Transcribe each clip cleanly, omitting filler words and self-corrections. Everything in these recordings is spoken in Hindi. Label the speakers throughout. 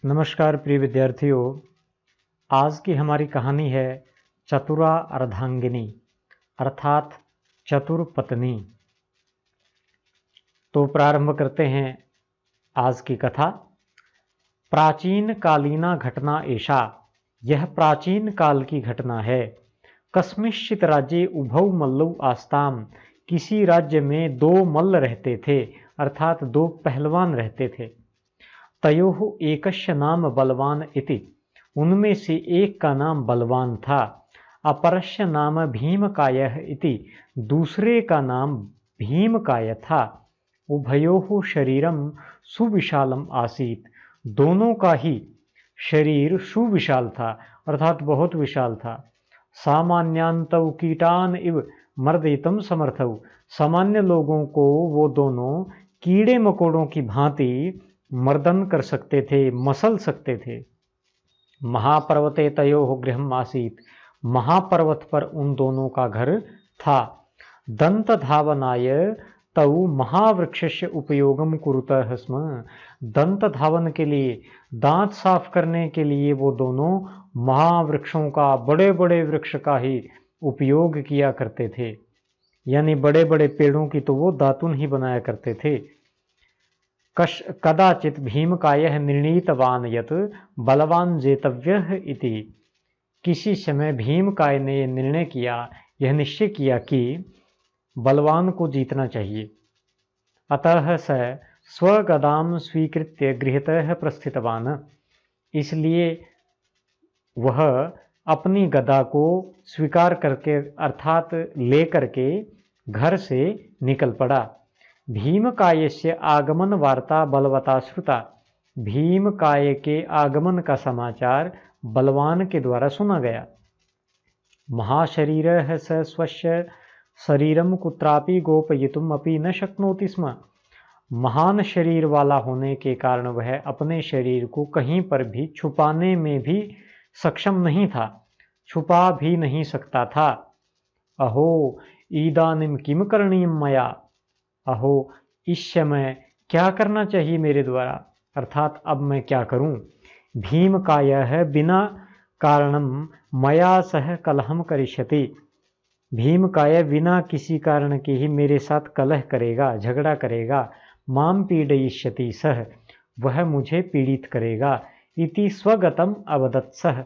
Speaker 1: नमस्कार प्रिय विद्यार्थियों। आज की हमारी कहानी है चतुरा अर्धांगिनी अर्थात चतुर पत्नी। तो प्रारंभ करते हैं आज की कथा। प्राचीन कालीना घटना एषा, यह प्राचीन काल की घटना है। कस्मिंश्चित् राज्ये उभौ मल्लौ आस्ताम, किसी राज्य में दो मल्ल रहते थे अर्थात दो पहलवान रहते थे। तयोः एकस्य नाम बलवान इति, उनमें से एक का नाम बलवान था। अपरस्य नाम भीमकायः इति, दूसरे का नाम भीमकाय था। उभयोः शरीरम सुविशालम आसीत, दोनों का ही शरीर सुविशाल था अर्थात बहुत विशाल था। सामान्यांतौ कीटान इव मर्दयितुं समर्थौ, सामान्य लोगों को वो दोनों कीड़े मकोड़ों की भांति मर्दन कर सकते थे, मसल सकते थे। महापर्वते तयोः गृहम् आसीत्, महापर्वत पर उन दोनों का घर था। दंत धावनाय तौ महावृक्षस्य उपयोगम कुरुतः स्म, दंत धावन के लिए, दांत साफ करने के लिए वो दोनों महावृक्षों का, बड़े बड़े वृक्ष का ही उपयोग किया करते थे। यानी बड़े बड़े पेड़ों की तो वो दातुन ही बनाया करते थे। कदाचित भीमकायः निर्णीतवान यत् बलवान जेतव्यः इति, किसी समय भीमकाय ने यह निर्णय किया, यह निश्चय किया कि बलवान को जीतना चाहिए। अतः स स्वगदाम स्वीकृत्य गृहतः प्रस्थितवान, इसलिए वह अपनी गदा को स्वीकार करके अर्थात लेकर के घर से निकल पड़ा। भीमकायस्य आगमन वार्ता बलवता श्रुता, भीमकाय के आगमन का समाचार बलवान के द्वारा सुना गया। महाशरीरः स स्वस्य शरीरम कुत्रापि गोपयितुम अपि न शक्नोति स्म, महान शरीर वाला होने के कारण वह अपने शरीर को कहीं पर भी छुपाने में भी सक्षम नहीं था, छुपा भी नहीं सकता था। अहो इदानीं किम करणीयं मया, अहो इस समय क्या करना चाहिए मेरे द्वारा, अर्थात अब मैं क्या करूं। भीमकायः बिना कारणम मया सह कलहम करिष्यति, भीमकाय बिना किसी कारण के ही मेरे साथ कलह करेगा, झगड़ा करेगा। माम पीडयिष्यति सह, वह मुझे पीड़ित करेगा। इति स्वगतम अवदत् सह,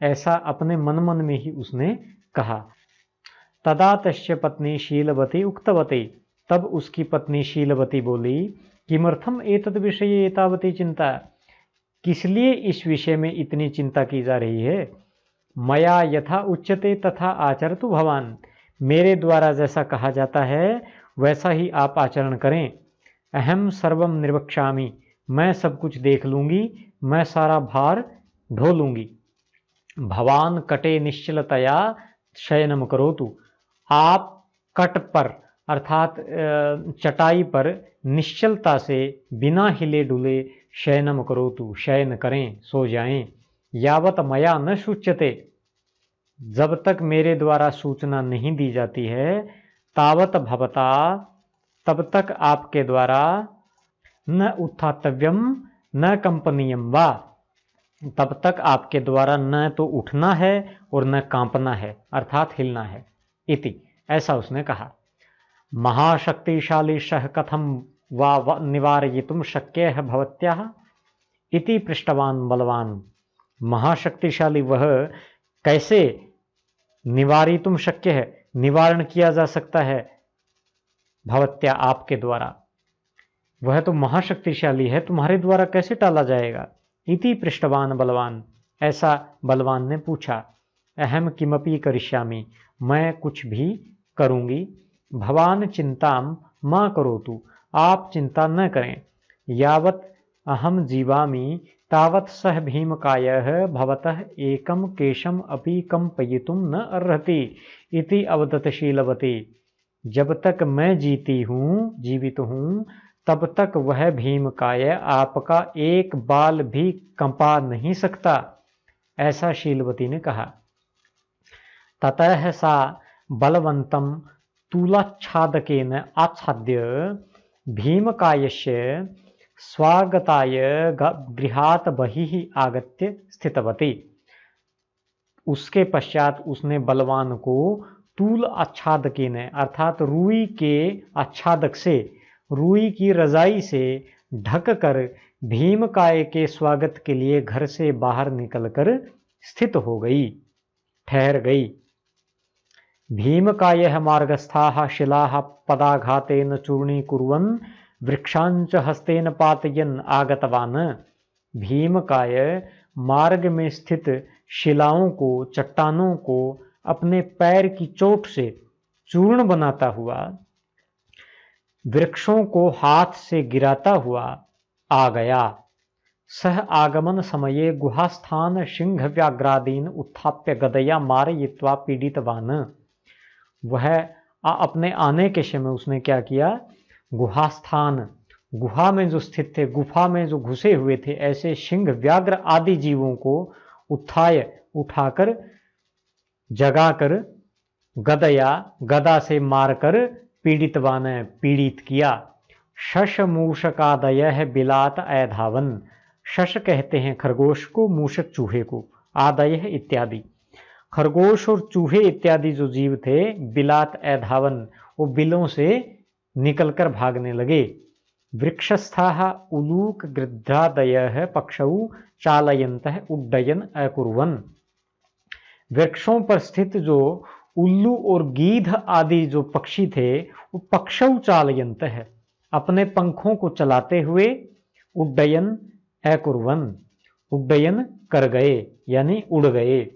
Speaker 1: ऐसा अपने मन मन में ही उसने कहा। तदा तस्य पत्नी शीलवती उक्तवती, तब उसकी पत्नी शीलवती बोली, किमर्थम एतद् विषये एतावती चिंता, किस लिए इस विषय में इतनी चिंता की जा रही है। मया यथा उच्यते तथा आचरतु भवान, मेरे द्वारा जैसा कहा जाता है वैसा ही आप आचरण करें। अहम सर्वम निर्वक्ष्यामि, मैं सब कुछ देख लूंगी, मैं सारा भार ढो लूंगी। भवान कटे निश्चलतया शयनम करोतु, आप कट पर अर्थात चटाई पर निश्चलता से बिना हिले डुले शयनम करोतु, शयन करें, सो जाएं। यावत मया न सूच्यते, जब तक मेरे द्वारा सूचना नहीं दी जाती है, तावत भवता, तब तक आपके द्वारा न उत्थातव्यम न कंपनीयम वा, तब तक आपके द्वारा न तो उठना है और न कांपना है अर्थात हिलना है। इति, ऐसा उसने कहा। महाशक्तिशाली शः कथम वा निवारयितुं शक्यः भवत्याः इति पृष्टवान बलवान, महाशक्तिशाली वह कैसे निवारितुम शक्य है, निवारण किया जा सकता है, भवत्या आपके द्वारा, वह तो महाशक्तिशाली है, तुम्हारे द्वारा कैसे टाला जाएगा। इति पृष्टवान बलवान, ऐसा बलवान ने पूछा। अहम किमपि करिष्यामि, मैं कुछ भी करूंगी। भवान चिंताम मा करोतु, आप चिंता न करें। यावत अहम जीवामि तावत सह भीमकायः भवतः एकम केशम अपि कंपयितुं न अर्हति इति अवदत शीलवती, जब तक मैं जीवित हूँ तब तक वह भीमकाय आपका एक बाल भी कंपा नहीं सकता, ऐसा शीलवती ने कहा। ततः सा बलवंतम तुलाच्छादकेन आच्छाद्य भीमकायस्य स्वागताय गृहात् बहिः आगत्य स्थितवती। उसके पश्चात उसने बलवान को तूल आच्छादकेन अर्थात रुई के आच्छादक से, रुई की रजाई से ढक कर भीमकाय के स्वागत के लिए घर से बाहर निकलकर स्थित हो गई, ठहर गई। भीमकायः मार्गस्थाः शिलाः पदाघातेन चूर्णीकुर्वन् वृक्षांच हस्तेन पातयन् आगतवान्। भीमकाय मार्ग में स्थित शिलाओं को, चट्टानों को अपने पैर की चोट से चूर्ण बनाता हुआ, वृक्षों को हाथ से गिराता हुआ आ गया। सह आगमन समये गुहास्थान सिंह व्याघ्रादीन उत्थाप्य गदया मारयित्वा पीड़ितवान्। वह अपने आने के समय उसने क्या किया, गुहास्थान, गुहा में जो स्थित थे, गुफा में जो घुसे हुए थे, ऐसे सिंह व्याघ्र आदि जीवों को उत्थाय उठाकर, जगाकर, गदया गदा से मारकर पीड़ितवान पीड़ित किया। शश मूषकादयः बिलात अधावन। शश कहते हैं खरगोश को, मूषक चूहे को, आदयः इत्यादि। खरगोश और चूहे इत्यादि जो जीव थे, बिलात अधावन, वो बिलों से निकलकर भागने लगे। वृक्षस्थाः उलूक गृध्रादयः पक्षौ चालयन्तः उड्डयन अकुर्वन्। वृक्षों पर स्थित जो उल्लू और गीध आदि जो पक्षी थे, वो पक्षौ चालयन्तः अपने पंखों को चलाते हुए, उड्डयन अकुर्वन् उड्डयन कर गए यानी उड़ गए।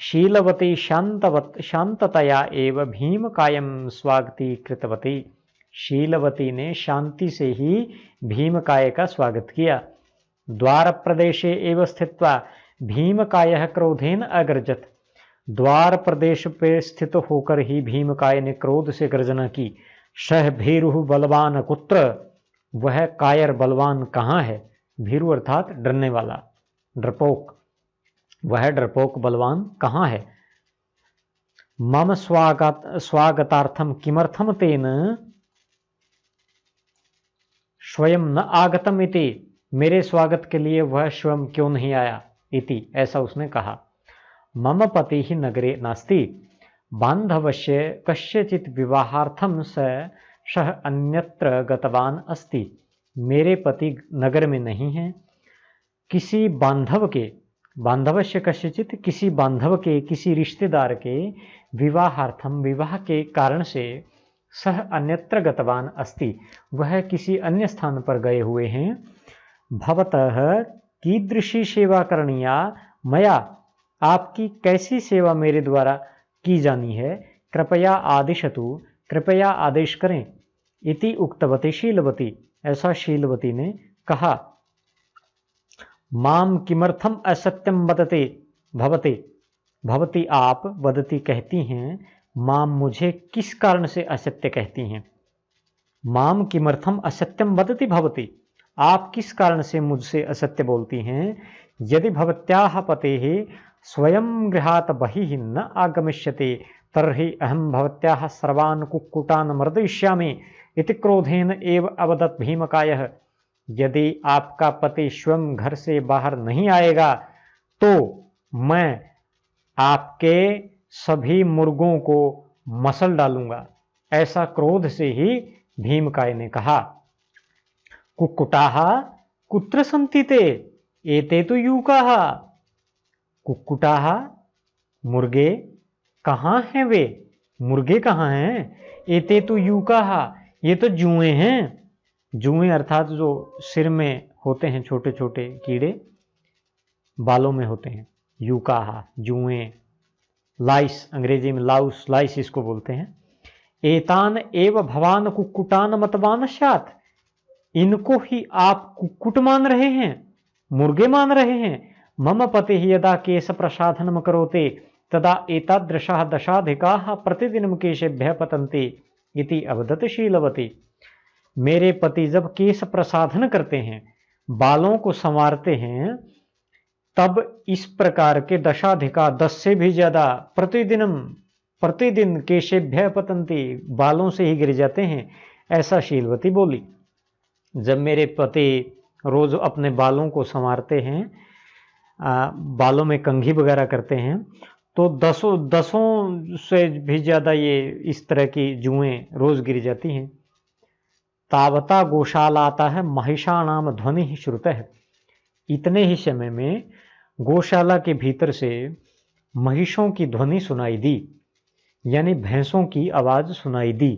Speaker 1: शीलवती शांततया एव भीमकायं स्वागती कृतवती। शीलवती ने शांति से ही भीमकाय का स्वागत किया। द्वार प्रदेशे एव स्थित्वा भीमकायः क्रोधेन अगर्जत। द्वार प्रदेश पे स्थित होकर ही भीमकाय ने क्रोध से गर्जना की। सह भीरुः बलवान कुत्र। वह कायर बलवान कहाँ है। भीरु अर्थात डरने वाला, डरपोक। वह डरपोक बलवान कहाँ है। मम स्वागतार्थम किमर्थम तेन स्वयं न आगतम इति। मेरे स्वागत के लिए वह स्वयं क्यों नहीं आया, इति ऐसा उसने कहा। मम पति ही नगरे नास्ति बांधवस्य कस्यचित् विवाहार्थम सह अन्यत्र गतवान अस्ति। मेरे पति नगर में नहीं हैं, किसी बांधव के, बांधवस्य कस्यचित् किसी बांधव के, किसी रिश्तेदार के, विवाहार्थम विवाह के कारण से, सह अन्यत्र गतवान अस्ति वह किसी अन्य स्थान पर गए हुए हैं। भवतः कीदृशी सेवा करणीया मया। आपकी कैसी सेवा मेरे द्वारा की जानी है। कृपया आदिशतु, कृपया आदेश करें। इति उक्तवती शीलवती, ऐसा शीलवती ने कहा। माम किमर्थम असत्यम वदते भवते। भवती आप, वदती कहती हैं, माम मुझे किस कारण से असत्य कहती हैं। माम किमर्थम असत्यम वदति भवती, आप किस कारण से मुझसे असत्य बोलती हैं। यदि भवत्याः पतेः स्वयं गृहात् बहिः न आगमिष्यते तर्हि अहं भवत्याः सर्वान् कुक्कुटान् मर्दयिष्यामि इति क्रोधेन एव अवदत् भीमकायः। यदि आपका पति स्वयं घर से बाहर नहीं आएगा तो मैं आपके सभी मुर्गों को मसल डालूंगा, ऐसा क्रोध से ही भीमकाय ने कहा। कुक्कुटाः कुत्र सन्ति ते एते तु यूकाः। कुक्कुटाः मुर्गे कहाँ हैं वे, मुर्गे कहाँ हैं। एते तु यूकाः ये तो जुएं हैं। जुएं अर्थात जो सिर में होते हैं छोटे छोटे कीड़े, बालों में होते हैं, यूकाः जुएं। लाइस अंग्रेजी में लाउस, लाइस इसको बोलते हैं। एतान एव भवान कुक्कुटान मतवान स्यात्। इनको ही आप कुक्कुट मान रहे हैं, मुर्गे मान रहे हैं। मम पतिः यदा केश प्रसाधनम करोते तदा एतादृशाः दशाधिकाः प्रतिदिनं केशेभ्यः पतन्ति इति अवदत् शीलवती। मेरे पति जब केश प्रसाधन करते हैं, बालों को संवारते हैं, तब इस प्रकार के दशाधिका, 10 से भी ज्यादा प्रतिदिन केशेभ्यः पतन्ति, बालों से ही गिर जाते हैं, ऐसा शीलवती बोली। जब मेरे पति रोज अपने बालों को संवारते हैं, बालों में कंघी वगैरह करते हैं, तो दसों से भी ज्यादा ये इस तरह की जुएं रोज गिर जाती हैं। तावता गौशाला आता है महिषाणाम ध्वनि ही श्रुत है। इतने ही समय में गौशाला के भीतर से महिषों की ध्वनि सुनाई दी, यानी भैंसों की आवाज सुनाई दी।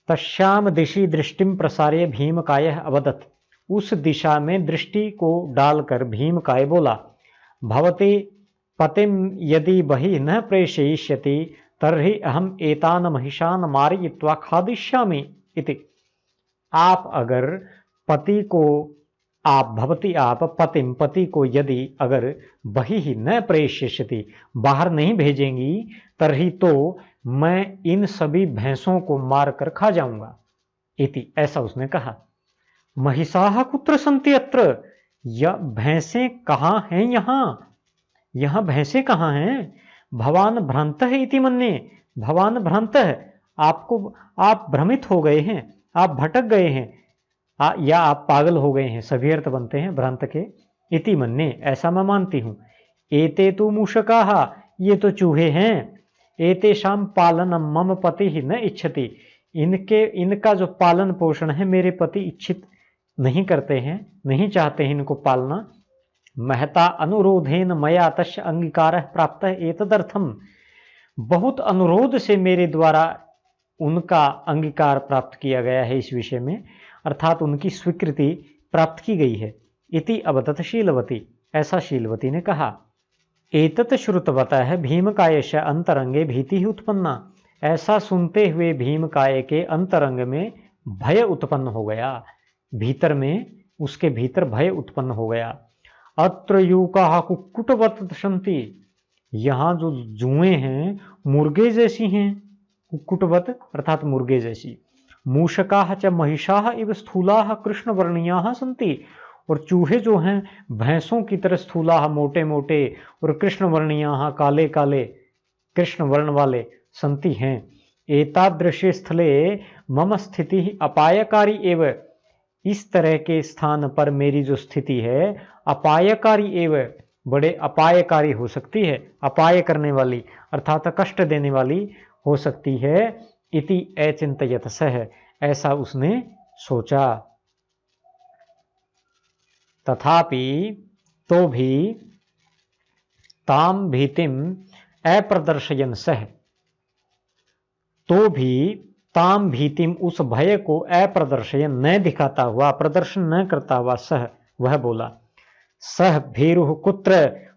Speaker 1: तस्याम दिशि दृष्टिम प्रसार्य भीमकाय अवदत्। उस दिशा में दृष्टि को डालकर भीमकाय बोला, भवते पतिम यदि बहि न प्रेषयिष्यति तर्हि अहम एतान महिषान मारयित्वा खादिष्यामि इति। आप अगर पति को भवती आप पतिम पति को यदि अगर बहि न प्रेषयिष्यति बाहर नहीं भेजेंगी, तर्हि तो मैं इन सभी भैंसों को मारकर खा जाऊंगा इति, ऐसा उसने कहा। महिषाः कुत्र सन्ति अत्र, यह भैंसें कहाँ हैं यहाँ भैंसें कहाँ हैं। भवान भ्रांतः इति मन्ये, भवान भ्रांतः, आप भ्रमित हो गए हैं, आप भटक गए हैं, या आप पागल हो गए हैं, सभी अर्थ बनते हैं भ्रांत के। इति मन्ये, ऐसा मैं मानती हूं। एते तु मूषकाः, ये तो चूहे हैं। एतेषां पालनम मम पति न इच्छति, इनका जो पालन पोषण है मेरे पति इच्छित नहीं करते हैं, नहीं चाहते हैं इनको पालना। महता अनुरोधेन मया तस्य अंगीकारः प्राप्तः एतदर्थम, बहुत अनुरोध से मेरे द्वारा उनका अंगीकार प्राप्त किया गया है इस विषय में, अर्थात उनकी स्वीकृति प्राप्त की गई है। इति अवदत् शीलवती, ऐसा शीलवती ने कहा। एतत् श्रुतवतः है भीमकायस्य अंतरंगे भीति उत्पन्ना, ऐसा सुनते हुए भीमकाय के अंतरंग में भय उत्पन्न हो गया, भीतर में उसके भीतर भय उत्पन्न हो गया। अत्र यूकाः कुक्कुटवत् दशन्ति, यहाँ जो जुएं हैं मुर्गे जैसी हैं, कुक्कुटवत् अर्थात मुर्गे जैसी। मूषकाः च महिषाः इव स्थूलाः कृष्णवर्णीयाः सन्ति, और चूहे जो हैं भैंसों की तरह स्थूलाः मोटे मोटे और कृष्णवर्णीयाः काले काले कृष्ण वर्ण वाले सन्ति हैं। एतादृशे स्थले मम स्थिति अपायकारी एव, इस तरह के स्थान पर मेरी जो स्थिति है अपायकारी एव, बड़े अपायकारी हो सकती है, अपाय करने वाली अर्थात कष्ट देने वाली हो सकती है। इति अचिंतयत सह, ऐसा उसने सोचा। तथापि तो भी ताम भीतिम अप्रदर्शयन सह, तो भी ताम भीतिम उस भय को अप्रदर्शयन न दिखाता हुआ, प्रदर्शन न करता हुआ, सह वह बोला। सह भीरुः कुत्र,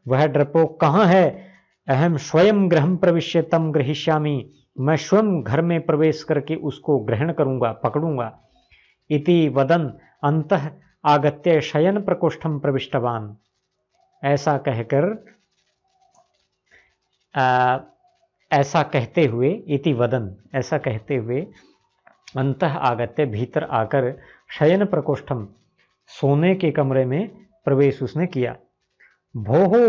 Speaker 1: वह डरपोक कहाँ है। अहम स्वयं गृहं प्रविश्य तम गृहीष्यामि, मैं स्वयं घर में प्रवेश करके उसको ग्रहण करूंगा, पकड़ूंगा। इति वदन अंतः आगत्य शयन प्रकोष्ठम प्रविष्टवान, ऐसा कहकर ऐसा कहते हुए, इति वदन ऐसा कहते हुए, अंतः आगत्य भीतर आकर, शयन प्रकोष्ठम सोने के कमरे में प्रवेश उसने किया। भोहो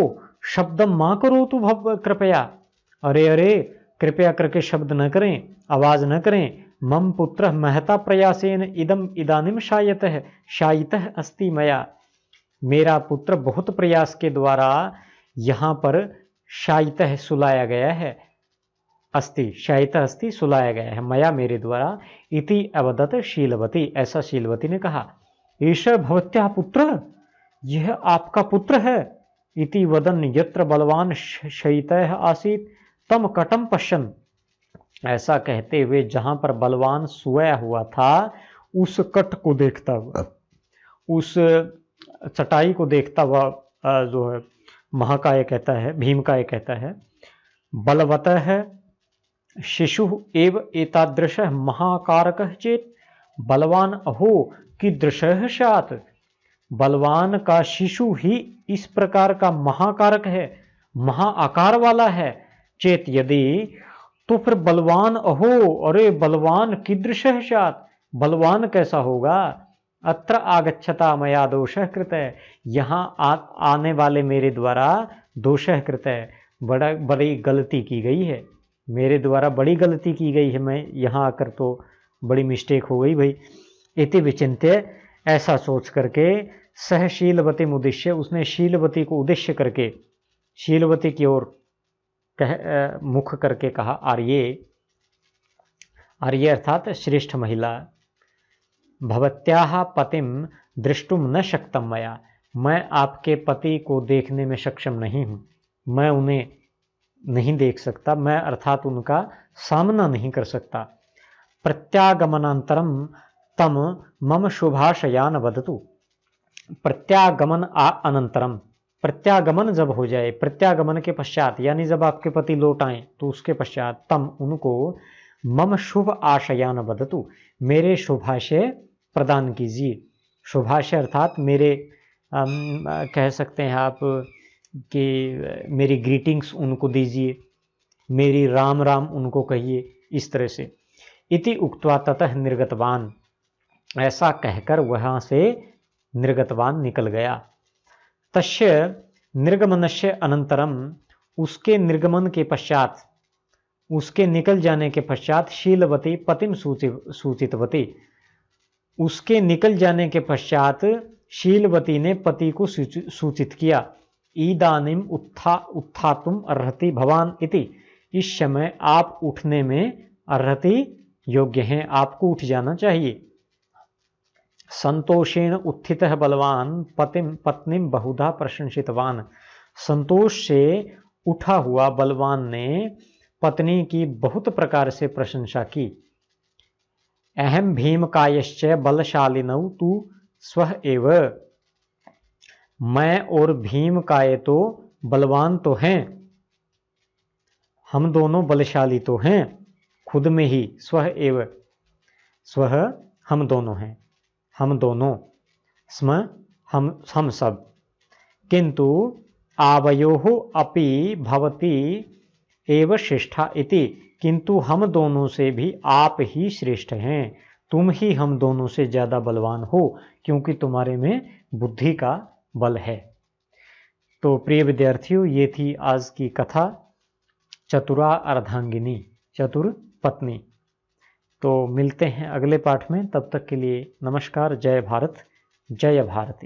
Speaker 1: शब्दम मां करो तू भव कृपया, अरे अरे कृपया करके शब्द न करें, आवाज न करें। मम पुत्र महता प्रयासेन इदम इदानिम शायितः अस्ति मया, मेरा पुत्र बहुत प्रयास के द्वारा यहाँ पर शायितः सुलाया गया है, अस्ति शायितः अस्ति सुलाया गया है, मया मेरे द्वारा। इति अवदत् शीलवती, ऐसा शीलवती ने कहा। ईश भवत्याः पुत्र, यह आपका पुत्र है। इति वदन यत्र बलवान शयितः आसीत् तम कटम पश्यन्, ऐसा कहते हुए जहां पर बलवान सोया हुआ था उस कट को देखता हुआ, उस चटाई को देखता हुआ, जो है महाकाय कहता है, भीमकाय कहता है, बलवतः शिशु एव एतादृशः महाकारकः चेत, बलवान अहो कीदृशः स्यात्, बलवान का शिशु ही इस प्रकार का महाकारक है, महा आकार वाला है। चेत यदि, तो फिर बलवान अहो, अरे बलवान कीदृशः स्यात्, बलवान कैसा होगा। अत्र आगच्छता मया दोषः कृतः, यहाँ आने वाले मेरे द्वारा दोषः कृतः, बड़ी गलती की गई है। मेरे द्वारा बड़ी गलती की गई है, मैं यहाँ आकर तो बड़ी मिस्टेक हो गई भाई। इति विचिन्त्य, ऐसा सोच करके, सह शीलवती उद्देश्य, उसने शीलवती को उद्देश्य करके, शीलवती की ओर मुख करके कहा, आर्ये, आर्ये अर्थात श्रेष्ठ महिला, भवत्याः पतिम दृष्टुम न शक्तम मया, मैं आपके पति को देखने में सक्षम नहीं हूँ, मैं उन्हें नहीं देख सकता, मैं अर्थात उनका सामना नहीं कर सकता। प्रत्यागमनांतरम तम मम शुभाशयान वदतु, प्रत्यागमन अनंतरम, प्रत्यागमन जब हो जाए, प्रत्यागमन के पश्चात यानी जब आपके पति लौट आए तो उसके पश्चात, तम उनको, मम शुभ आशयान वदतु, मेरे शुभाशय प्रदान कीजिए। शुभाशय अर्थात मेरे कह सकते हैं आप कि मेरी ग्रीटिंग्स उनको दीजिए, मेरी राम राम उनको कहिए, इस तरह से। इति उक्त्वा ततः निर्गतवान, ऐसा कहकर वहां से निर्गतवान निकल गया। तस्य निर्गमनस्य अनंतरम, उसके निर्गमन के पश्चात, उसके निकल जाने के पश्चात, शीलवती पतिम सूचितवती, उसके निकल जाने के पश्चात शीलवती ने पति को सूचित किया। ईदानीम उत्थातुम अर्हति भवान इति, इस समय आप उठने में अर्हति योग्य हैं, आपको उठ जाना चाहिए। संतोषेण उत्थितः बलवान पत्नीम बहुधा प्रशंसितवान, संतोष से उठा हुआ बलवान ने पत्नी की बहुत प्रकार से प्रशंसा की। अहम भीमकायश्च बलशालिनौ तु स्वः एव, मैं और भीमकाय तो बलवान तो हैं, हम दोनों बलशाली तो हैं खुद में ही, स्वः एव, स्वः हम दोनों हैं, हम दोनों, स्म हम सब, किंतु आवयोः अपि भवती एव श्रेष्ठा इति, किंतु हम दोनों से भी आप ही श्रेष्ठ हैं, तुम ही हम दोनों से ज्यादा बलवान हो, क्योंकि तुम्हारे में बुद्धि का बल है। तो प्रिय विद्यार्थियों, ये थी आज की कथा, चतुरा अर्धांगिनी, चतुर पत्नी। तो मिलते हैं अगले पाठ में, तब तक के लिए नमस्कार, जय भारत, जय भारती।